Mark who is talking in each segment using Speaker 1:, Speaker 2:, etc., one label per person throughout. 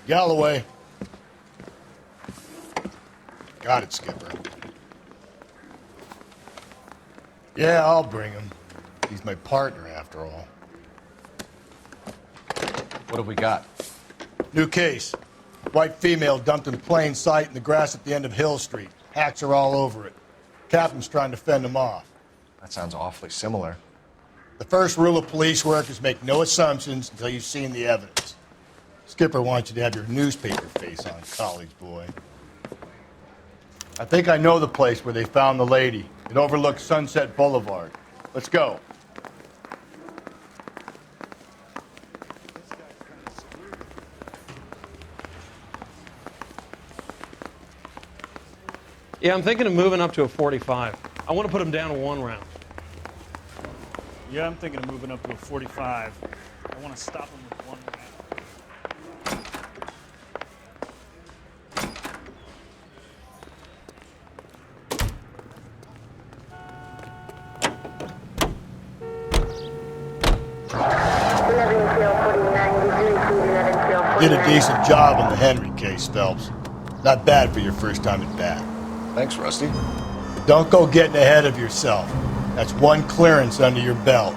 Speaker 1: Galloway. Got it, Skipper. Yeah, I'll bring him. He's my partner, after all.
Speaker 2: What have we got?
Speaker 1: New case. White female dumped in plain sight in the grass at the end of Hill Street. Hacks are all over it. Captain's trying to fend him off.
Speaker 2: That sounds awfully similar.
Speaker 1: The first rule of police work is make no assumptions until you've seen the evidence. Skipper wants you to have your newspaper face on, college boy. I think I know the place where they found the lady. It overlooks Sunset Boulevard. Let's go.
Speaker 3: Yeah, I'm thinking of moving up to a 45. I want to put him down to 1 round.
Speaker 4: Yeah, I'm thinking of moving up to a 45. I want to stop him with 1 round.
Speaker 1: Did a decent job on the Henry case, Phelps. Not bad for your first time at bat.
Speaker 2: Thanks, Rusty.
Speaker 1: Don't go getting ahead of yourself. That's 1 clearance under your belt.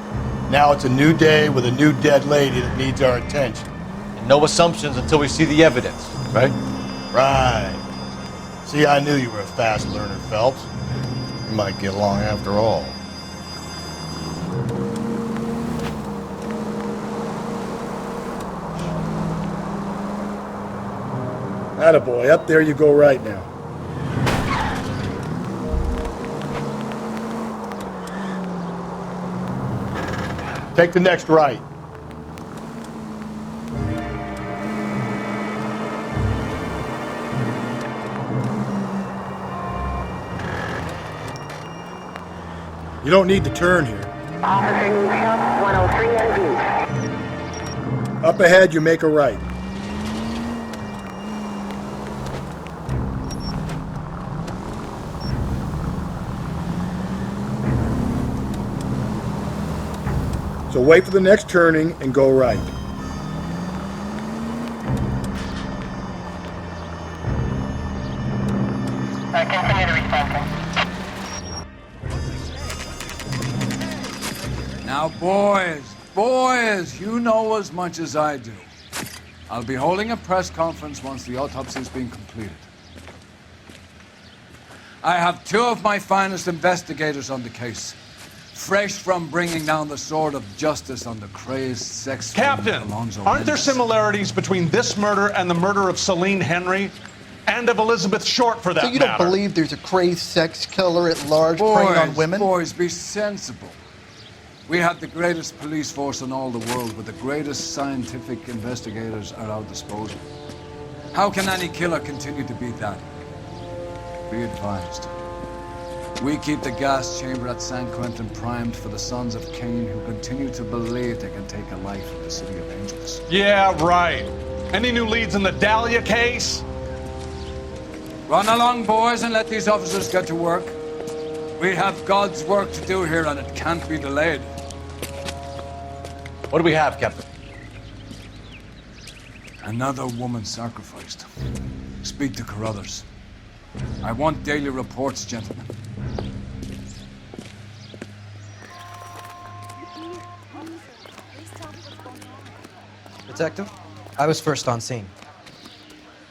Speaker 1: Now it's a new day with a new dead lady that needs our attention.
Speaker 2: And no assumptions until we see the evidence, right?
Speaker 1: Right. See, I knew you were a fast learner, Phelps. We might get along after all. Attaboy, up there you go right now. Take the next right. You don't need to turn here.
Speaker 5: Officer needs help, 103 and
Speaker 1: Up ahead, you make a right. So wait for the next turning and go right.
Speaker 5: Continue to respond.
Speaker 6: Now, boys, you know as much as I do. I'll be holding a press conference once the autopsy's been completed. I have 2 of my finest investigators on the case. Fresh from bringing down the sword of justice on the crazed sex
Speaker 7: Captain,
Speaker 6: Alonzo
Speaker 7: aren't there
Speaker 6: Mendes.
Speaker 7: similarities between this murder and the murder of Celine Henry? And of Elizabeth Short, for that
Speaker 8: So you don't
Speaker 7: matter?
Speaker 8: believe there's a crazed sex killer at large preying on women?
Speaker 6: Boys, be sensible. We have the greatest police force in all the world with the greatest scientific investigators at our disposal. How can any killer continue to beat that? Be advised. We keep the gas chamber at San Quentin primed for the sons of Cain who continue to believe they can take a life in the city of angels.
Speaker 7: Yeah, right. Any new leads in the Dahlia case?
Speaker 6: Run along, boys, and let these officers get to work. We have God's work to do here, and it can't be delayed.
Speaker 2: What do we have, Captain?
Speaker 6: Another woman sacrificed. Speak to Carruthers. I want daily reports, gentlemen.
Speaker 9: Detective, I was first on scene.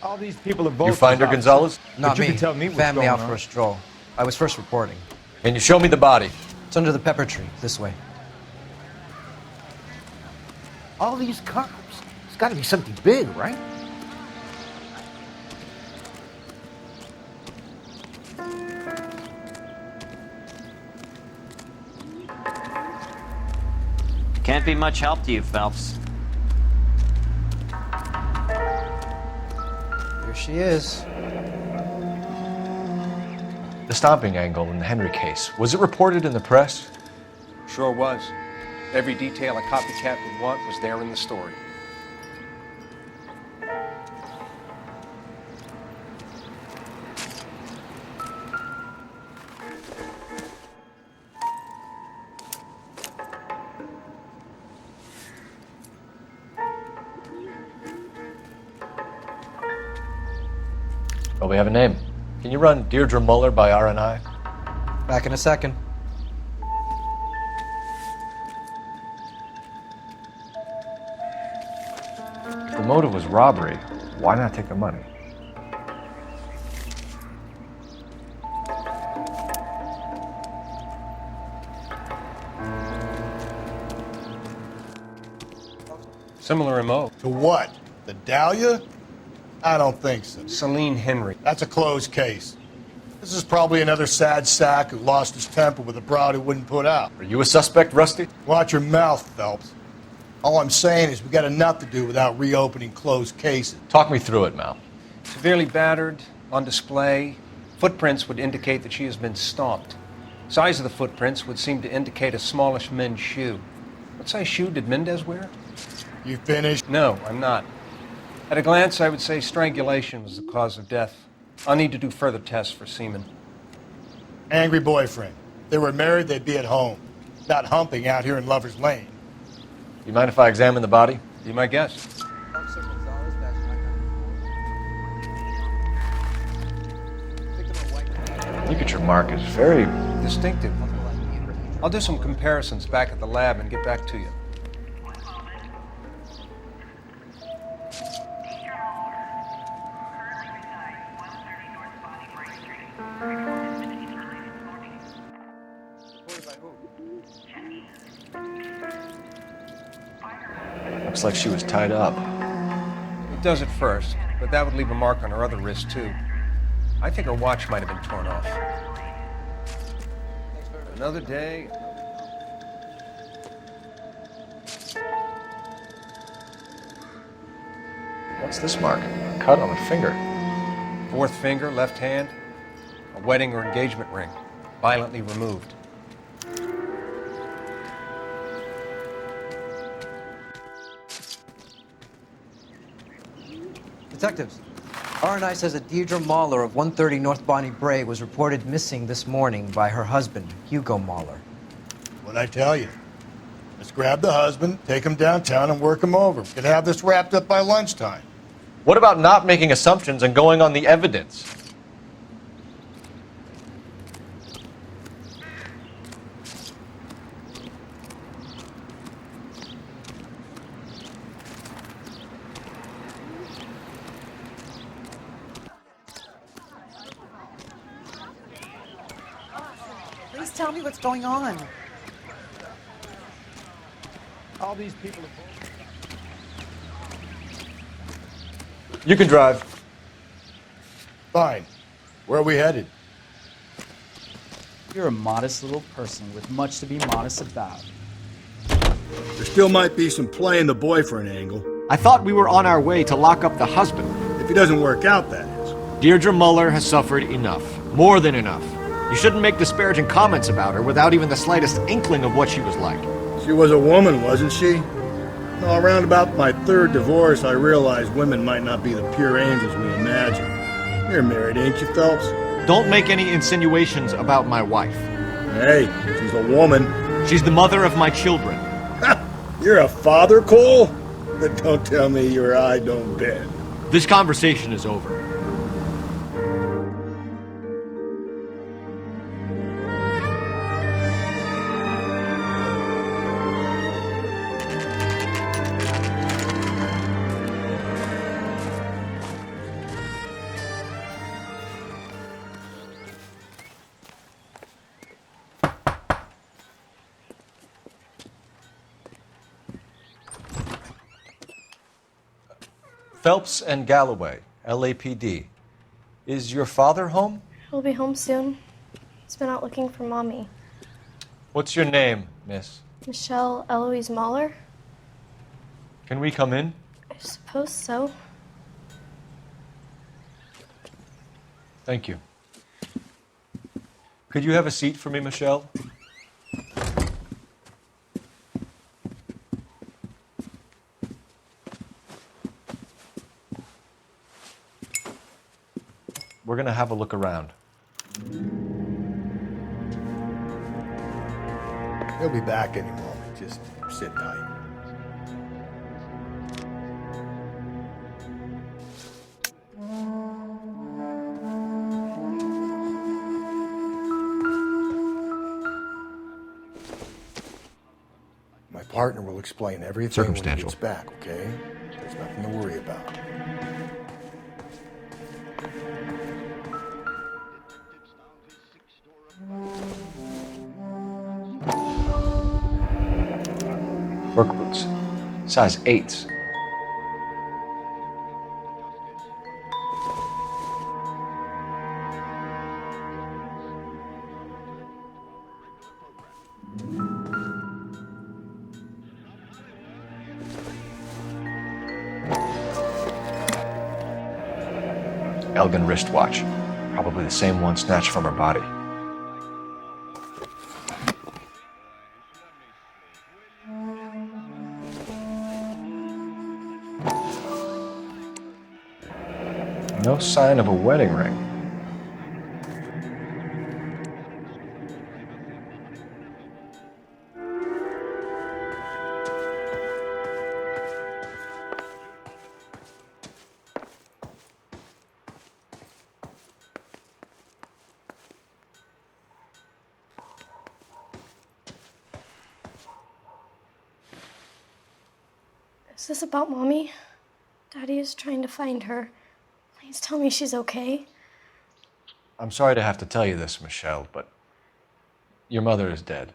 Speaker 10: All these people are both.
Speaker 2: You find her, Gonzalez?
Speaker 9: Not
Speaker 10: you
Speaker 9: me.
Speaker 10: can tell me what's
Speaker 9: Family
Speaker 10: going
Speaker 9: out
Speaker 10: on.
Speaker 9: for a stroll. I was first reporting.
Speaker 2: Can you show me the body?
Speaker 9: It's under the pepper tree, this way.
Speaker 8: All these cops. It's got to be something big, right?
Speaker 11: Can't be much help to you, Phelps.
Speaker 9: Here she is.
Speaker 2: The stomping angle in the Henry case. Was it reported in the press?
Speaker 12: Sure was. Every detail a copycat would want was there in the story.
Speaker 2: Well, we have a name. Can you run Deirdre Muller by RNI?
Speaker 9: Back in a second.
Speaker 2: If the motive was robbery, why not take the money?
Speaker 12: Similar MO.
Speaker 1: To what? The Dahlia? I don't think so.
Speaker 12: Celine Henry.
Speaker 1: That's a closed case. This is probably another sad sack who lost his temper with a broad who wouldn't put out.
Speaker 2: Are you a suspect, Rusty?
Speaker 1: Watch your mouth, Phelps. All I'm saying is we got enough to do without reopening closed cases.
Speaker 2: Talk me through it, Mal.
Speaker 12: Severely battered, on display. Footprints would indicate that she has been stomped. Size of the footprints would seem to indicate a smallish men's shoe. What size shoe did Mendez wear?
Speaker 1: You finished?
Speaker 12: No, I'm not. At a glance, I would say strangulation was the cause of death. I'll need to do further tests for semen.
Speaker 1: Angry boyfriend. If they were married, they'd be at home. Not humping out here in Lover's Lane.
Speaker 2: You mind if I examine the body?
Speaker 12: Be my guest.
Speaker 2: Look at your mark. It's very...
Speaker 12: Distinctive. I'll do some comparisons back at the lab and get back to you.
Speaker 2: Looks like she was tied up.
Speaker 12: It does at first, but that would leave a mark on her other wrist, too. I think her watch might have been torn off. Another day.
Speaker 2: What's this mark? A cut on a finger.
Speaker 12: Fourth finger, left hand. A wedding or engagement ring. Violently removed.
Speaker 9: Detectives, RNI says that Deirdre Mahler of 130 North Bonnie Bray was reported missing this morning by her husband, Hugo Mahler.
Speaker 1: What'd I tell you? Let's grab the husband, take him downtown, and work him over. We could have this wrapped up by lunchtime.
Speaker 2: What about not making assumptions and going on the evidence?
Speaker 8: Please tell me what's going on. All these people are...
Speaker 2: You can drive.
Speaker 1: Fine. Where are we headed?
Speaker 4: You're a modest little person with much to be modest about.
Speaker 1: There still might be some play in the boyfriend angle.
Speaker 10: I thought we were on our way to lock up the husband.
Speaker 1: If he doesn't work out, that is.
Speaker 10: Deirdre Muller has suffered enough. More than enough. You shouldn't make disparaging comments about her without even the slightest inkling of what she was like.
Speaker 1: She was a woman, wasn't she? Well, around about my third divorce, I realized women might not be the pure angels we imagine. You're married, ain't you, Phelps?
Speaker 10: Don't make any insinuations about my wife.
Speaker 1: Hey, she's a woman.
Speaker 10: She's the mother of my children.
Speaker 1: You're a father, Cole? But don't tell me your eye don't bend.
Speaker 10: This conversation is over.
Speaker 2: Phelps and Galloway, LAPD. Is your father home?
Speaker 13: He'll be home soon. He's been out looking for Mommy.
Speaker 2: What's your name, miss?
Speaker 13: Michelle Eloise Mahler?
Speaker 2: Can we come in?
Speaker 13: I suppose so.
Speaker 2: Thank you. Could you have a seat for me, Michelle? We're going to have a look around.
Speaker 1: He'll be back any moment. Just sit tight.
Speaker 8: partner will explain everything when he
Speaker 10: Circumstantial.
Speaker 8: gets back, okay? There's nothing to worry about.
Speaker 2: Work boots. Size 8s. Elgin wristwatch. Probably the same one snatched from her body. No sign of a wedding ring.
Speaker 13: Is this about Mommy? Daddy is trying to find her. Please tell me she's okay.
Speaker 2: I'm sorry to have to tell you this, Michelle, but your mother is dead.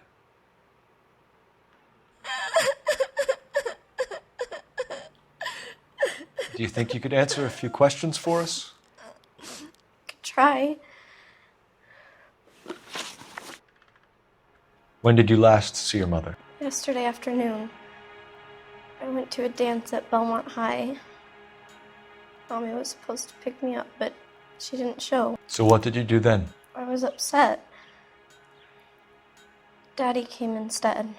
Speaker 2: Do you think you could answer a few questions for us?
Speaker 13: Could try.
Speaker 2: When did you last see your mother?
Speaker 13: Yesterday afternoon, I went to a dance at Belmont High. Mommy was supposed to pick me up, but she didn't show.
Speaker 2: So what did you do then?
Speaker 13: I was upset. Daddy came instead.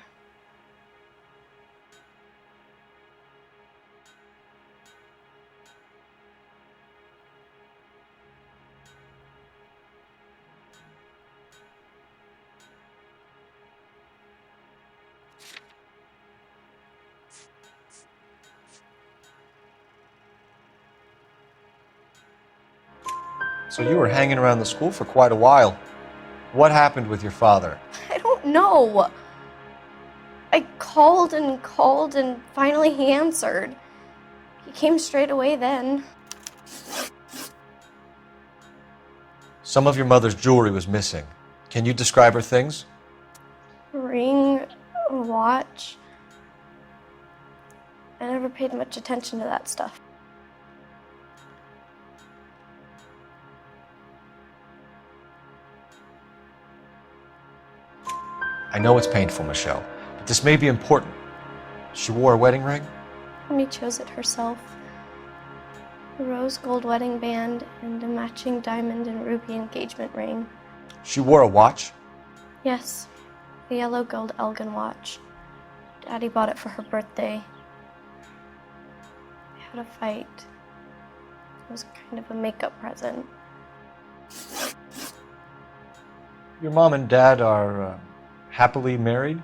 Speaker 2: So you were hanging around the school for quite a while. What happened with your father?
Speaker 13: I don't know. I called and finally he answered. He came straight away then.
Speaker 2: Some of your mother's jewelry was missing. Can you describe her things?
Speaker 13: A ring, a watch. I never paid much attention to that stuff.
Speaker 2: I know it's painful, Michelle, but this may be important. She wore a wedding ring?
Speaker 13: Mommy chose it herself. A rose gold wedding band and a matching diamond and ruby engagement ring.
Speaker 2: She wore a watch?
Speaker 13: Yes, a yellow gold Elgin watch. Daddy bought it for her birthday. We had a fight. It was kind of a makeup present.
Speaker 2: Your mom and dad are happily married?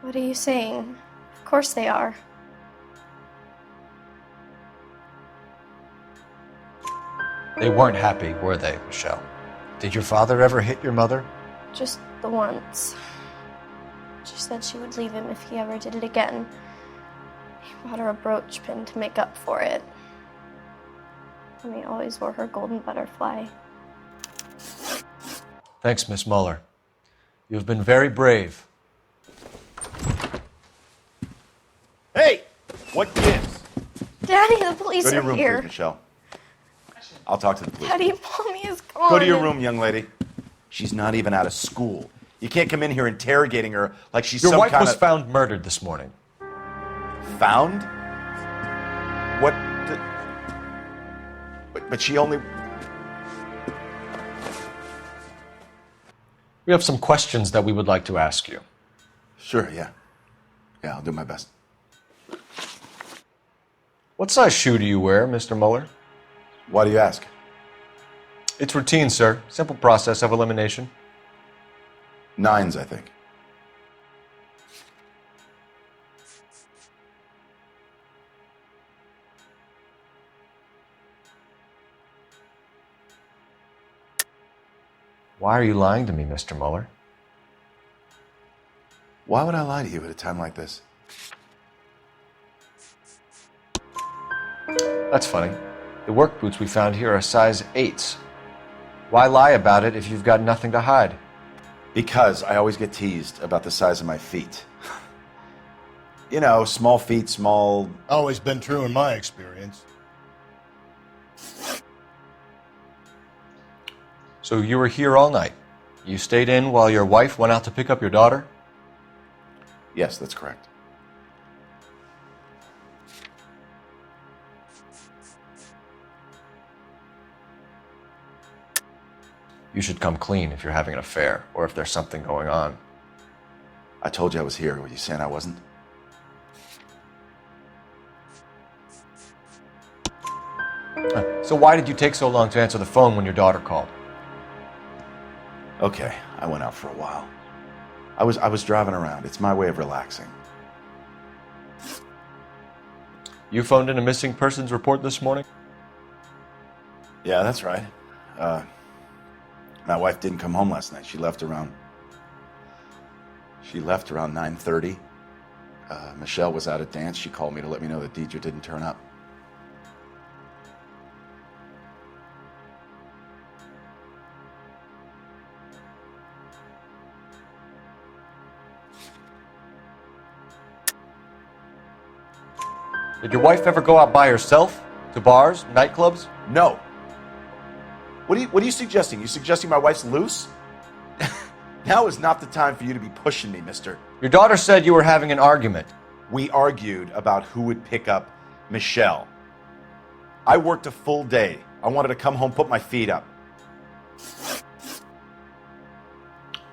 Speaker 13: What are you saying? Of course they are.
Speaker 2: They weren't happy, were they, Michelle? Did your father ever hit your mother?
Speaker 13: Just the once. She said she would leave him if he ever did it again. He bought her a brooch pin to make up for it. Mommy always wore her golden butterfly.
Speaker 2: Thanks, Miss Muller. You've been very brave.
Speaker 14: Hey! What gives?
Speaker 13: Daddy, the police
Speaker 14: Go to your
Speaker 13: are
Speaker 14: room,
Speaker 13: here.
Speaker 14: please, Michelle. I'll talk to the police.
Speaker 13: Daddy, Mommy is gone.
Speaker 14: Go to your room, young lady. She's not even out of school. You can't come in here interrogating her like she's
Speaker 2: Your
Speaker 14: some
Speaker 2: wife
Speaker 14: kind
Speaker 2: was
Speaker 14: of...
Speaker 2: found murdered this morning.
Speaker 14: Found? What? But she only...
Speaker 2: We have some questions that we would like to ask you.
Speaker 14: Sure, yeah. Yeah, I'll do my best.
Speaker 2: What size shoe do you wear, Mr. Muller?
Speaker 14: Why do you ask?
Speaker 2: It's routine, sir. Simple process of elimination.
Speaker 14: 9s, I think.
Speaker 2: Why are you lying to me, Mr. Muller?
Speaker 14: Why would I lie to you at a time like this?
Speaker 10: That's funny. The work boots we found here are size 8s. Why lie about it if you've got nothing to hide?
Speaker 14: Because I always get teased about the size of my feet. You know, small feet, small...
Speaker 1: Always been true in my experience.
Speaker 2: So you were here all night. You stayed in while your wife went out to pick up your daughter?
Speaker 14: Yes, that's correct.
Speaker 2: You should come clean if you're having an affair, or if there's something going on.
Speaker 14: I told you I was here. Were you saying I wasn't?
Speaker 2: So why did you take so long to answer the phone when your daughter called?
Speaker 14: Okay, I went out for a while. I was driving around. It's my way of relaxing.
Speaker 2: You phoned in a missing persons report this morning?
Speaker 14: Yeah, that's right. My wife didn't come home last night. She left around 9:30. Michelle was out at dance. She called me to let me know that Deidre didn't turn up.
Speaker 2: Did your wife ever go out by herself? To bars, nightclubs?
Speaker 14: No. What are you suggesting? You suggesting my wife's loose? Now is not the time for you to be pushing me, mister.
Speaker 2: Your daughter said you were having an argument.
Speaker 14: We argued about who would pick up Michelle. I worked a full day. I wanted to come home, put my feet up.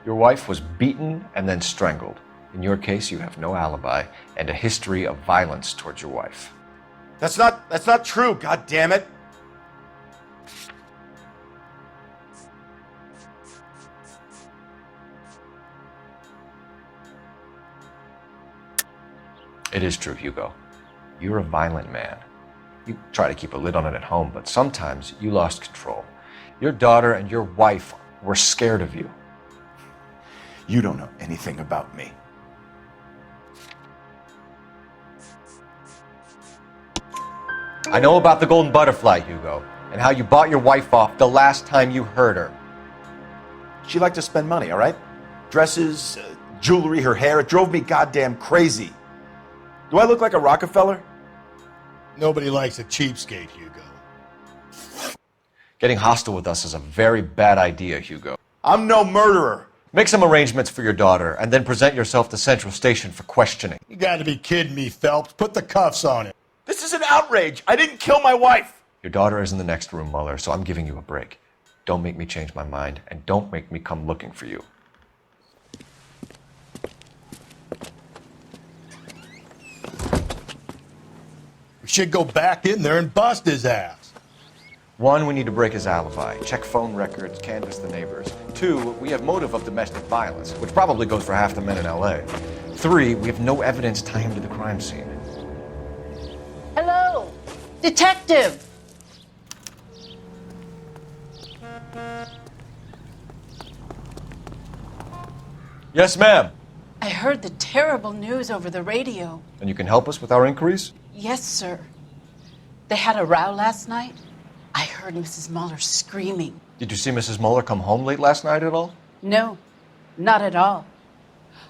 Speaker 2: Your wife was beaten and then strangled. In your case, you have no alibi and a history of violence towards your wife.
Speaker 14: That's not true, God damn it.
Speaker 2: It is true, Hugo. You're a violent man. You try to keep a lid on it at home, but sometimes you lost control. Your daughter and your wife were scared of you.
Speaker 14: You don't know anything about me.
Speaker 2: I know about the golden butterfly, Hugo, and how you bought your wife off the last time you heard her.
Speaker 14: She liked to spend money, all right? Dresses, jewelry, her hair. It drove me goddamn crazy. Do I look like a Rockefeller?
Speaker 1: Nobody likes a cheapskate, Hugo.
Speaker 2: Getting hostile with us is a very bad idea, Hugo.
Speaker 14: I'm no murderer.
Speaker 2: Make some arrangements for your daughter, and then present yourself to Central Station for questioning.
Speaker 1: You gotta be kidding me, Phelps. Put the cuffs on him.
Speaker 14: This is an outrage. I didn't kill my wife.
Speaker 2: Your daughter is in the next room, Mueller, so I'm giving you a break. Don't make me change my mind, and don't make me come looking for you.
Speaker 1: We should go back in there and bust his ass.
Speaker 2: 1, we need to break his alibi. Check phone records, canvass the neighbors. 2, we have motive of domestic violence, which probably goes for half the men in L.A. 3, we have no evidence tying him to the crime scene.
Speaker 15: Hello, detective.
Speaker 2: Yes, ma'am.
Speaker 15: I heard the terrible news over the radio.
Speaker 2: And you can help us with our inquiries?
Speaker 15: Yes, sir. They had a row last night. I heard Mrs. Mueller screaming.
Speaker 2: Did you see Mrs. Mueller come home late last night at all?
Speaker 15: No, not at all.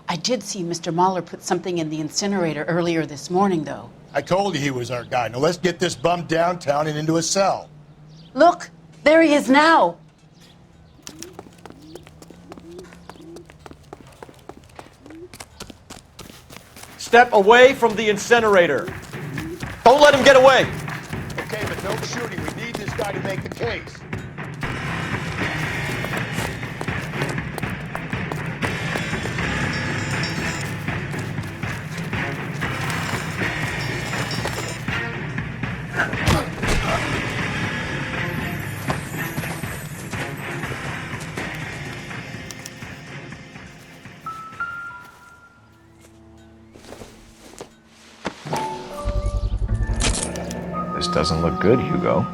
Speaker 15: I did see Mr. Mueller put something in the incinerator earlier this morning, though.
Speaker 1: I told you he was our guy. Now let's get this bum downtown and into a cell.
Speaker 15: Look, there he is now.
Speaker 2: Step away from the incinerator. Don't let him get away.
Speaker 1: Okay, but no shooting. We need this guy to make the case.
Speaker 2: This doesn't look good, Hugo.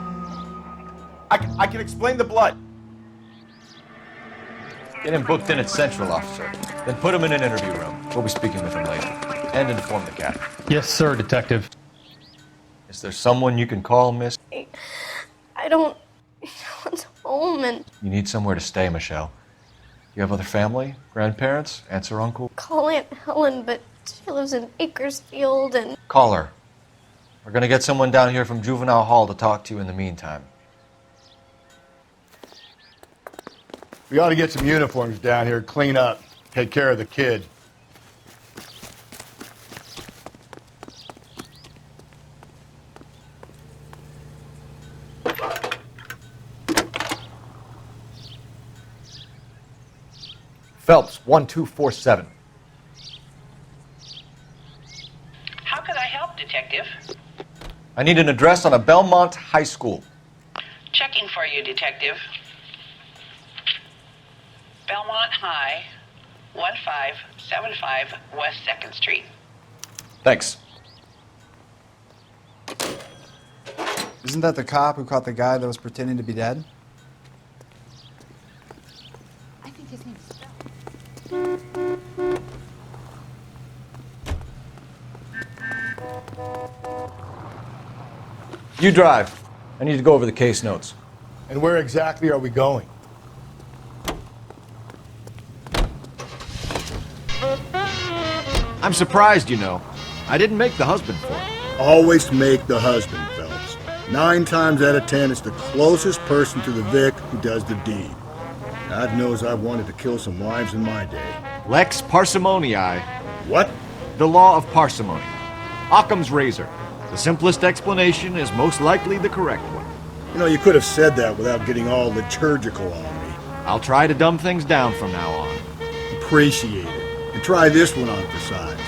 Speaker 14: I can explain the blood.
Speaker 2: Get him booked in at Central, officer. Then put him in an interview room. We'll be speaking with him later. And inform the cat.
Speaker 3: Yes, sir, Detective.
Speaker 2: Is there someone you can call, miss?
Speaker 13: I don't. No one's home, and
Speaker 2: You need somewhere to stay, Michelle. You have other family? Grandparents? Aunts or uncle?
Speaker 13: call Aunt Helen, but she lives in Bakersfield, and
Speaker 2: Call her. We're gonna get someone down here from Juvenile Hall to talk to you in the meantime.
Speaker 1: We ought to get some uniforms down here, clean up, take care of the kid.
Speaker 10: Phelps, 1247.
Speaker 15: How could I help, Detective?
Speaker 2: I need an address on a Belmont High School.
Speaker 15: Checking for you, Detective. Belmont High, 1575 West 2nd Street.
Speaker 2: Thanks.
Speaker 16: Isn't that the cop who caught the guy that was pretending to be dead?
Speaker 15: I think his name's Phil.
Speaker 2: You drive. I need to go over the case notes.
Speaker 1: And where exactly are we going?
Speaker 10: I'm surprised, you know. I didn't make the husband for it.
Speaker 1: Always make the husband, Phelps. 9 times out of 10, it's the closest person to the Vic who does the deed. God knows I've wanted to kill some wives in my day.
Speaker 10: Lex parsimoniae.
Speaker 1: What?
Speaker 10: The law of parsimony. Occam's razor. The simplest explanation is most likely the correct one.
Speaker 1: You know, you could have said that without getting all liturgical on me.
Speaker 10: I'll try to dumb things down from now on.
Speaker 1: Appreciate it. And try this one on for size.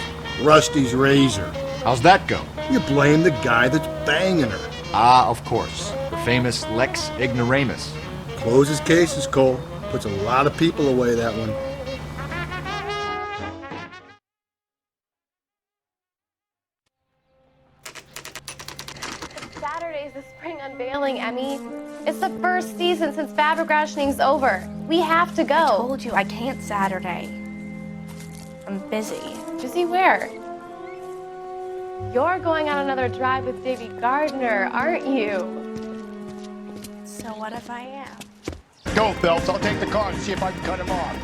Speaker 1: Rusty's razor.
Speaker 10: How's that go?
Speaker 1: You blame the guy that's banging her.
Speaker 10: Ah, of course. The famous Lex ignoramus.
Speaker 1: Closes cases, Cole. Puts a lot of people away, that one.
Speaker 13: Saturday's the spring unveiling, Emmy. It's the first season since fabric rationing's over. We have to go.
Speaker 17: I told you I can't Saturday. I'm busy.
Speaker 13: Busy where? You're going on another drive with Davy Gardner, aren't you?
Speaker 17: So what if I am?
Speaker 1: Go, Phelps. I'll take the car and see if I can cut him off.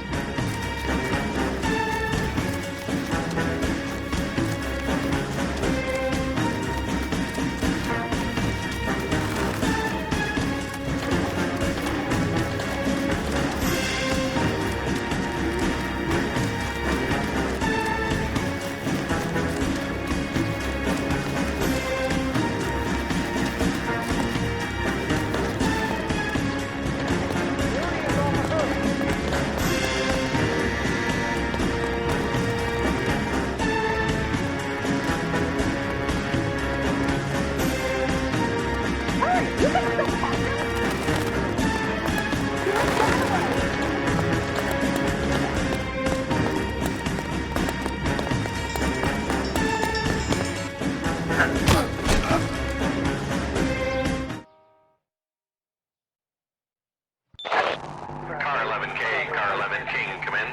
Speaker 18: Car 11K, come in.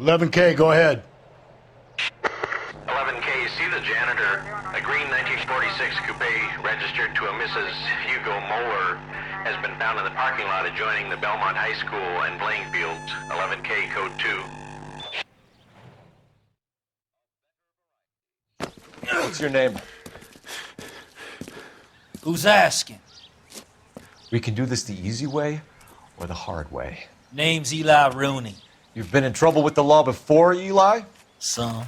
Speaker 1: 11K, go ahead.
Speaker 18: 11K, see the janitor. A green 1946 coupe registered to a Mrs. Hugo Moeller has been found in the parking lot adjoining the Belmont High School and playing fields. 11K, code 2.
Speaker 2: What's your name?
Speaker 19: Who's asking?
Speaker 2: We can do this the easy way or the hard way.
Speaker 19: Name's Eli Rooney.
Speaker 2: You've been in trouble with the law before, Eli?
Speaker 19: Some.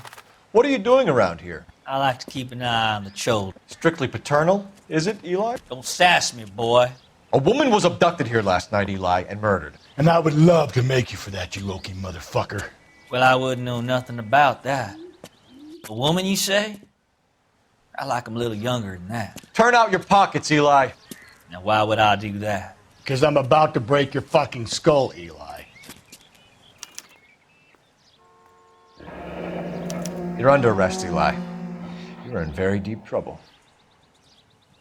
Speaker 2: What are you doing around here?
Speaker 19: I like to keep an eye on the children.
Speaker 2: Strictly paternal, is it, Eli?
Speaker 19: Don't sass me, boy.
Speaker 2: A woman was abducted here last night, Eli, and murdered.
Speaker 1: And I would love to make you for that, you oaky motherfucker.
Speaker 19: Well, I wouldn't know nothing about that. A woman, you say? I like 'em a little younger than that.
Speaker 2: Turn out your pockets, Eli.
Speaker 19: Now, why would I do that?
Speaker 1: Because I'm about to break your fucking skull, Eli.
Speaker 2: You're under arrest, Eli. You're in very deep trouble.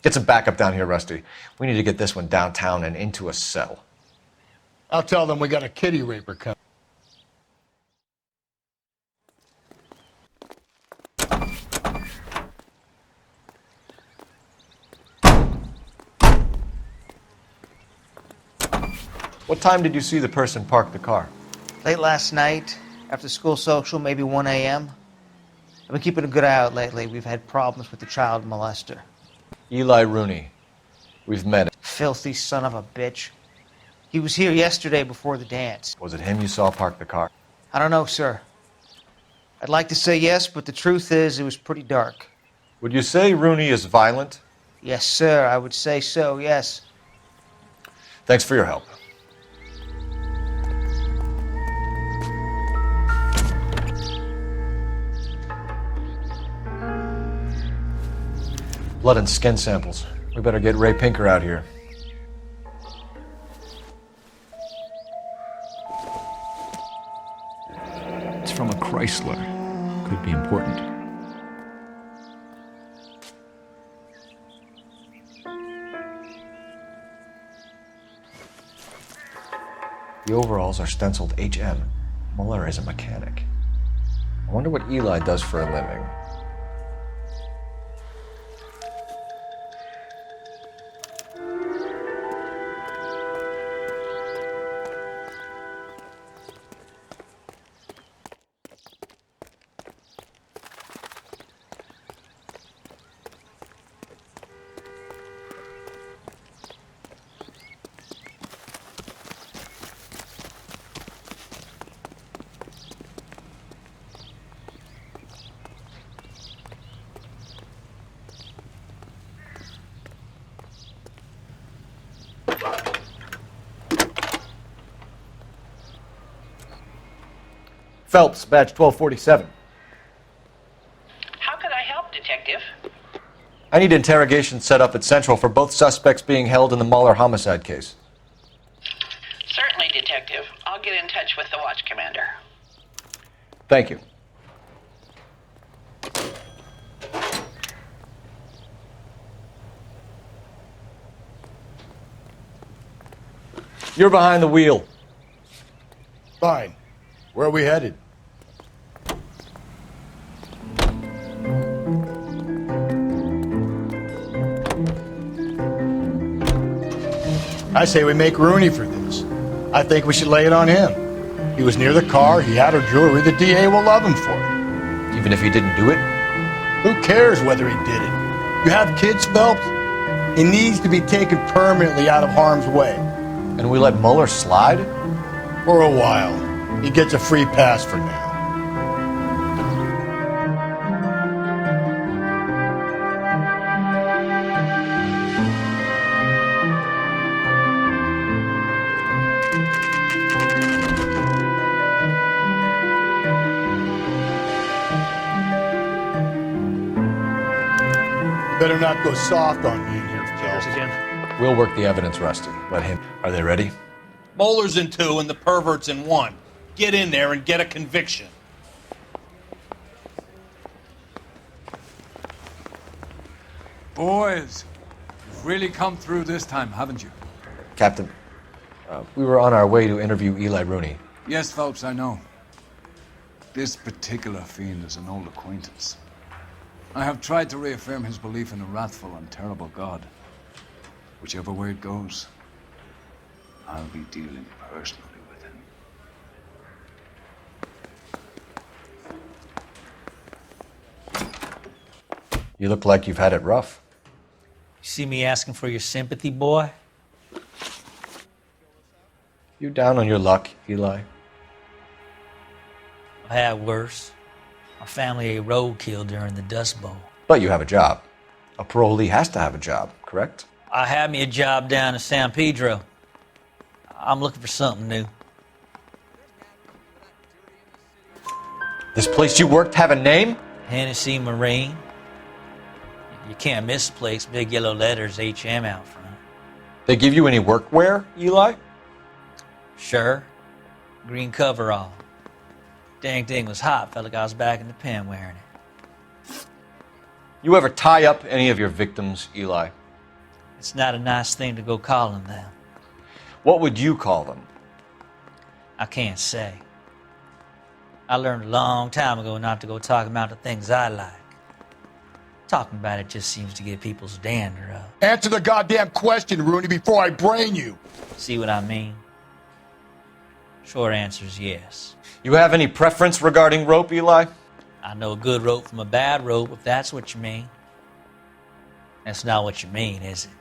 Speaker 2: Get some backup down here, Rusty. We need to get this one downtown and into a cell.
Speaker 1: I'll tell them we got a kitty raper coming.
Speaker 2: What time did you see the person park the car?
Speaker 8: Late last night, after school social, maybe 1 a.m. I've been keeping a good eye out lately. We've had problems with the child molester.
Speaker 2: Eli Rooney. We've met him.
Speaker 8: Filthy son of a bitch. He was here yesterday before the dance.
Speaker 2: Was it him you saw park the car?
Speaker 8: I don't know, sir. I'd like to say yes, but the truth is it was pretty dark.
Speaker 2: Would you say Rooney is violent?
Speaker 8: Yes, sir, I would say so, yes.
Speaker 2: Thanks for your help. Blood and skin samples. We better get Ray Pinker out here.
Speaker 20: It's from a Chrysler. Could be important.
Speaker 2: The overalls are stenciled HM. Muller is a mechanic. I wonder what Eli does for a living. Phelps, badge 1247.
Speaker 21: How can I help, Detective?
Speaker 2: I need interrogation set up at Central for both suspects being held in the Muller homicide case.
Speaker 21: Certainly, Detective. I'll get in touch with the watch commander.
Speaker 2: Thank you. You're behind the wheel.
Speaker 1: Fine. Where are we headed? I say we make Rooney for this. I think we should lay it on him. He was near the car, he had her jewelry, the DA will love him for it.
Speaker 2: Even if he didn't do it?
Speaker 1: Who cares whether he did it? You have kids, Phelps? He needs to be taken permanently out of harm's way.
Speaker 2: And we let Muller slide?
Speaker 1: For a while. He gets a free pass for now. Better not go soft on me in here, Phelps.
Speaker 3: Again.
Speaker 2: We'll work the evidence, Rusty. Let him. Are they ready?
Speaker 3: Moeller's in 2 and the pervert's in 1. Get in there and get a conviction.
Speaker 6: Boys, you've really come through this time, haven't you?
Speaker 2: Captain, we were on our way to interview Eli Rooney.
Speaker 6: Yes, Phelps, I know. This particular fiend is an old acquaintance. I have tried to reaffirm his belief in a wrathful and terrible God. Whichever way it goes, I'll be dealing personally with him.
Speaker 2: You look like you've had it rough.
Speaker 19: You see me asking for your sympathy, boy?
Speaker 2: You down on your luck, Eli?
Speaker 19: I had worse. My family ate roadkill during the Dust Bowl.
Speaker 2: But you have a job. A parolee has to have a job, correct?
Speaker 19: I had me a job down in San Pedro. I'm looking for something new.
Speaker 2: This place you worked have a name?
Speaker 19: Hennessy Marine. You can't miss the place. Big yellow letters, HM out front.
Speaker 2: They give you any workwear, Eli?
Speaker 19: Sure. Green coverall. Dang thing was hot. Felt like I was back in the pen wearing it.
Speaker 2: You ever tie up any of your victims, Eli?
Speaker 19: It's not a nice thing to go calling them.
Speaker 2: What would you call them?
Speaker 19: I can't say. I learned a long time ago not to go talking about the things I like. Talking about it just seems to get people's dander up.
Speaker 1: Answer the goddamn question, Rooney, before I brain you.
Speaker 19: See what I mean? Short answer is yes.
Speaker 2: You have any preference regarding rope, Eli?
Speaker 19: I know a good rope from a bad rope, if that's what you mean. That's not what you mean, is it?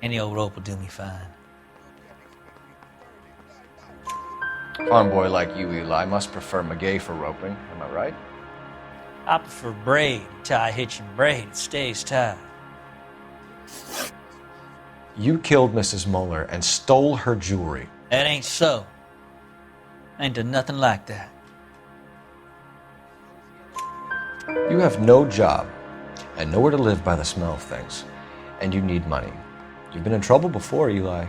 Speaker 19: Any old rope will do me fine.
Speaker 2: Farm boy like you, Eli, must prefer McGay for roping. Am I right?
Speaker 19: I prefer braid. You tie a hitch and braid, it stays tied.
Speaker 2: You killed Mrs. Muller and stole her jewelry.
Speaker 19: That ain't so. I ain't done nothing like that.
Speaker 2: You have no job and nowhere to live by the smell of things, and you need money. You've been in trouble before, Eli.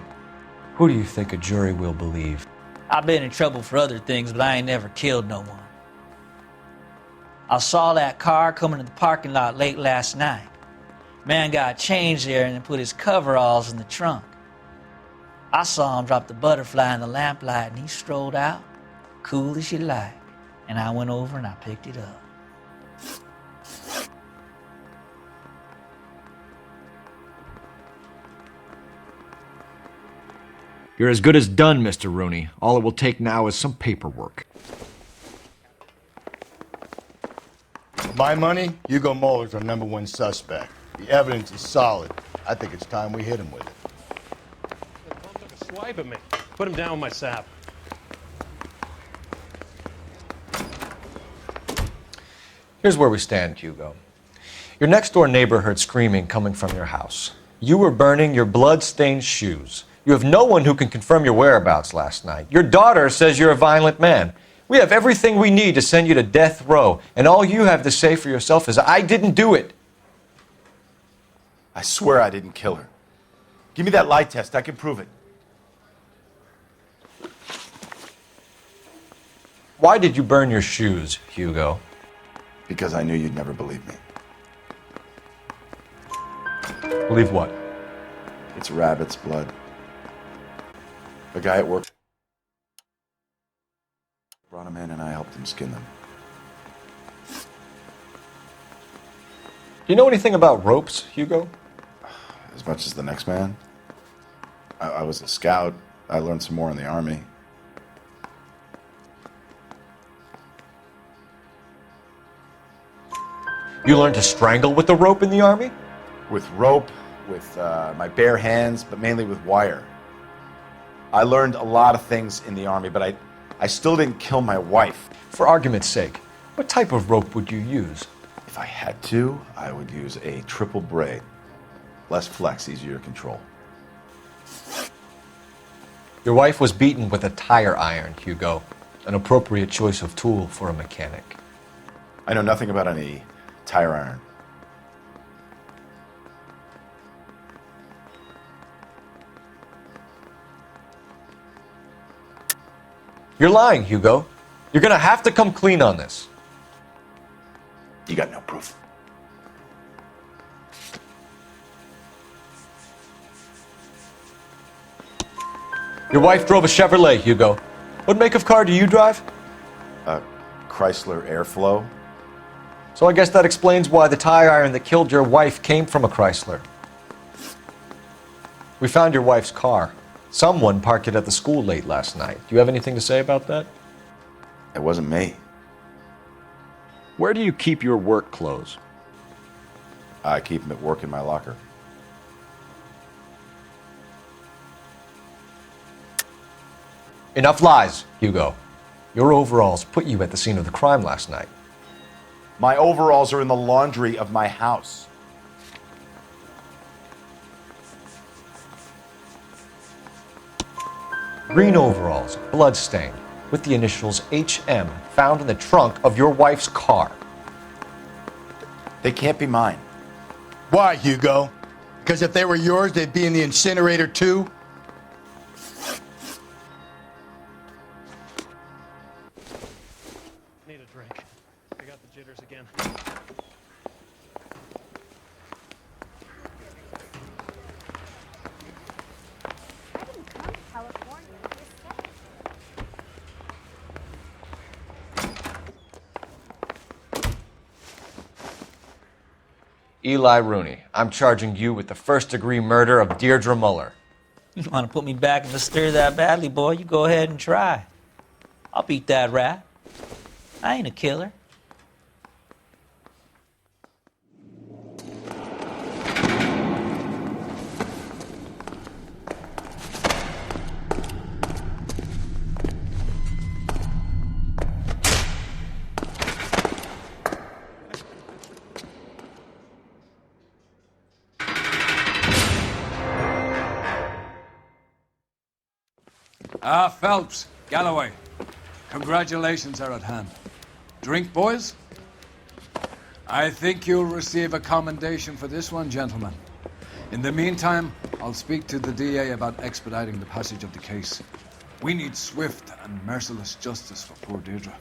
Speaker 2: Who do you think a jury will believe?
Speaker 19: I've been in trouble for other things, but I ain't never killed no one. I saw that car coming to the parking lot late last night. Man got changed there and then put his coveralls in the trunk. I saw him drop the butterfly in the lamplight and he strolled out, cool as you like. And I went over and I picked it up.
Speaker 10: You're as good as done, Mr. Rooney. All it will take now is some paperwork.
Speaker 1: My money, Hugo Muller's our #1 suspect. The evidence is solid. I think it's time we hit him with it.
Speaker 7: Tom took a swipe at me. Put him down with my sap.
Speaker 2: Here's where we stand, Hugo. Your next-door neighbor heard screaming coming from your house. You were burning your blood-stained shoes. You have no one who can confirm your whereabouts last night. Your daughter says you're a violent man. We have everything we need to send you to death row, and all you have to say for yourself is, I didn't do it.
Speaker 14: I swear I didn't kill her. Give me that lie test. I can prove it.
Speaker 2: Why did you burn your shoes, Hugo?
Speaker 14: Because I knew you'd never believe me.
Speaker 2: Believe what?
Speaker 14: It's rabbit's blood. A guy at work brought him in and I helped him skin them.
Speaker 2: Do you know anything about ropes, Hugo?
Speaker 14: As much as the next man. I was a scout. I learned some more in the Army.
Speaker 2: You learned to strangle with the rope in the Army?
Speaker 14: With rope, with my bare hands, but mainly with wire. I learned a lot of things in the Army, but I still didn't kill my wife.
Speaker 2: For argument's sake, what type of rope would you use?
Speaker 14: If I had to, I would use a triple braid. Less flex, easier to control.
Speaker 2: Your wife was beaten with a tire iron, Hugo. An appropriate choice of tool for a mechanic.
Speaker 14: I know nothing about any tire iron.
Speaker 2: You're lying, Hugo. You're gonna have to come clean on this.
Speaker 14: You got no proof.
Speaker 2: Your wife drove a Chevrolet, Hugo. What make of car do you drive?
Speaker 14: A Chrysler Airflow.
Speaker 2: So I guess that explains why the tire iron that killed your wife came from a Chrysler. We found your wife's car. Someone parked it at the school late last night. Do you have anything to say about that?
Speaker 14: It wasn't me.
Speaker 10: Where do you keep your work clothes?
Speaker 14: I keep them at work in my locker.
Speaker 2: Enough lies, Hugo. Your overalls put you at the scene of the crime last night.
Speaker 14: My overalls are in the laundry of my house.
Speaker 2: Green overalls, bloodstained, with the initials HM found in the trunk of your wife's car.
Speaker 14: They can't be mine.
Speaker 1: Why, Hugo? Because if they were yours, they'd be in the incinerator too?
Speaker 7: Need a drink. I got the jitters again.
Speaker 2: Eli Rooney, I'm charging you with the first-degree murder of Deirdre Muller.
Speaker 19: You want to put me back in the stir that badly, boy, you go ahead and try. I'll beat that rat. I ain't a killer.
Speaker 6: Phelps, Galloway, congratulations are at hand. Drink, boys? I think you'll receive a commendation for this one, gentlemen. In the meantime, I'll speak to the DA about expediting the passage of the case. We need swift and merciless justice for poor Deirdre.